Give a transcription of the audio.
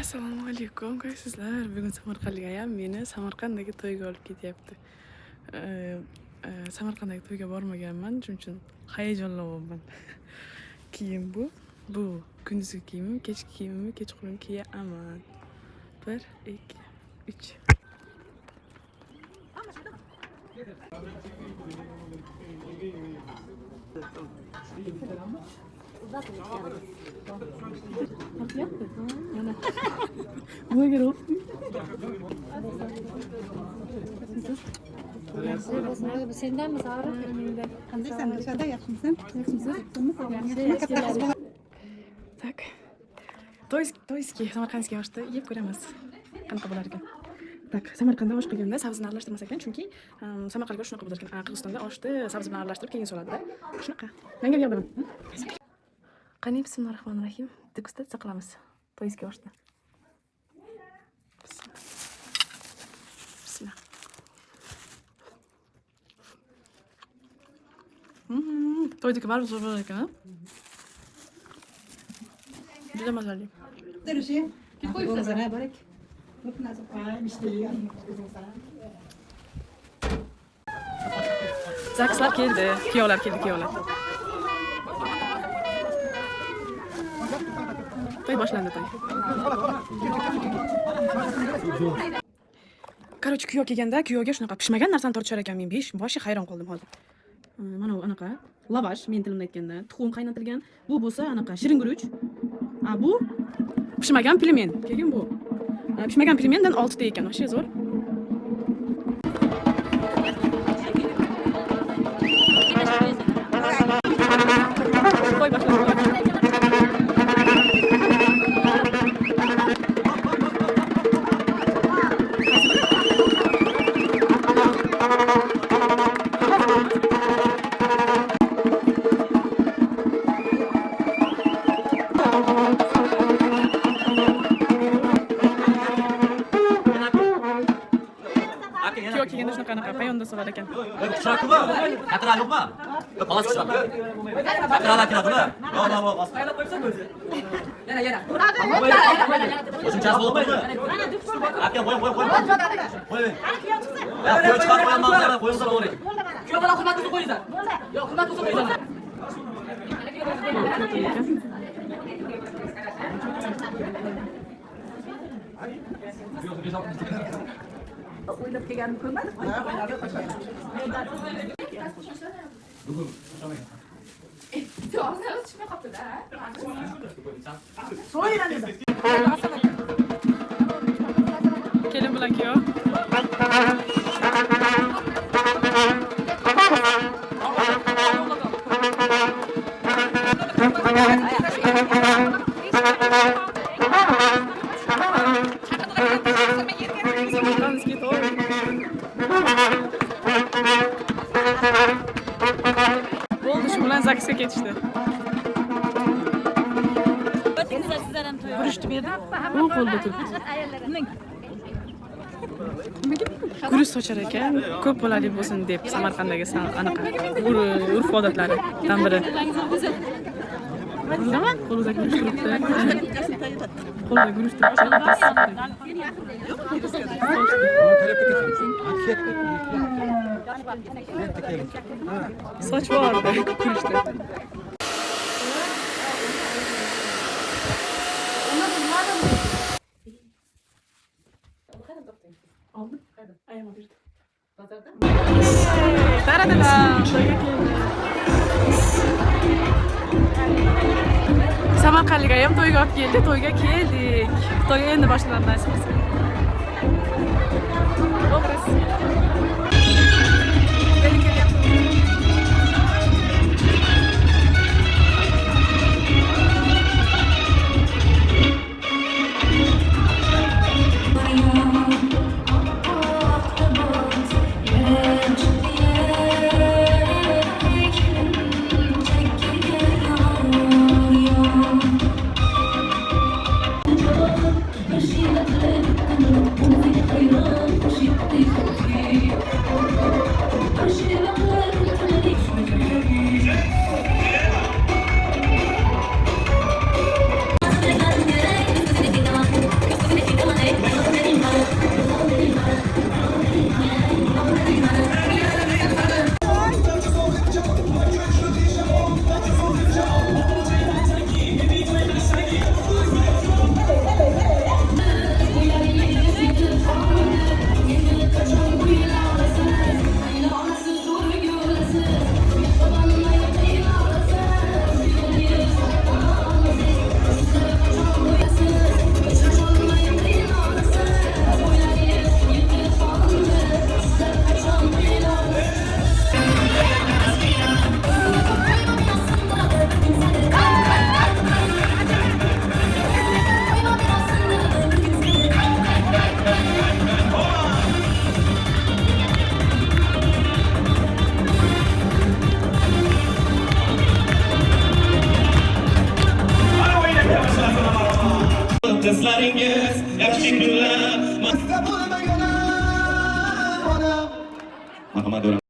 Assalomu alaykum, qaysizlar? Bugun Samarqandligayam meni Samarqanddagi to'yga olib ketyapti. Samarqanddagi to'yga bormaganman, shuning uchun hayajonlanyapman. Kiyim bu kunduzgi kiyimim, kechki kiyimimni kechqurun kiyaman. 1 2 3. Buna göre Senden mi Zahra? Sen dışarıda yapmışsın. Так. To'yski samarqandskiy oshni yeb ko'ramiz. Qanaqa bo'lar ekan? Tak, Samarqandda osh qilganda sabzini aralashtirmas ekan, chunki Samarqandga shunaqa bo'lar ekan. Qirg'izistonda oshni sabzi bilan aralashtirib keyin soladi-da. Shunaqa. Menga bu yoqdaman. Qani, bismillahirrohmanirrohim. Degustatsiya qilamiz to'yski oshni. Bismillah. To'ydagi baribir zo'r bo'lar ekan. Juda mazali. Derişi. Sana bırak. Zakslar keldi, kuyovlar keldi, kuyovlar. To'y boshlandi, to'y. Короче, kuyov kelganda kuyovga shunaqa pishmagan narsani tortishar ekan. Men boshi hayron qoldim hozir. Mana bu anaqa lavash, men tilimda aytganda, tuxum qaynatilgan. Bu bo'lsa anaqa shirin guruch. Bu pishmagan pilmen. Keyin bu pishmagan pilmendan 6 ta ekan, o'sha zo'r. To'y boshlandi. Kuyov kelganda shunaqa payonda solar ekan. Kuchak mı? Yatır yok mu? Palas kuchak. Yatır ala kiradını. Yo. Yana. Oşun çarşı olup muydu? Akya boyun. Boyun. Ya boyun çıkar koyamazlar. Koyamazlar olur. Kuyov bana kurban tuzu koyacağız. Yok kurban tuzu koyacağız. Oynayıp geleni koymadık mı? Kelin bilan kuyov. Bo'ldi, shu bilan zaksga ketishdi. Guruchni berdim. U qo'lda turibdi. Guruch sochar ekan, ko'p bolali bo'lsin deb Samarqanddagi anaqa urf odatlaridan biri. Qo'lida guruch turibdi. Qo'lida guruch turibdi. Soch bordi guruchda. Aldım. Ayağıma girdi. Taradalam. Samarqandligayam to'yga olib keldi, to'yga keldik. To'y endi boshlandi nasibasi. Obraz. Hayran, yaxshi kunlar maqsad bo'lmagan ona. Marhamat.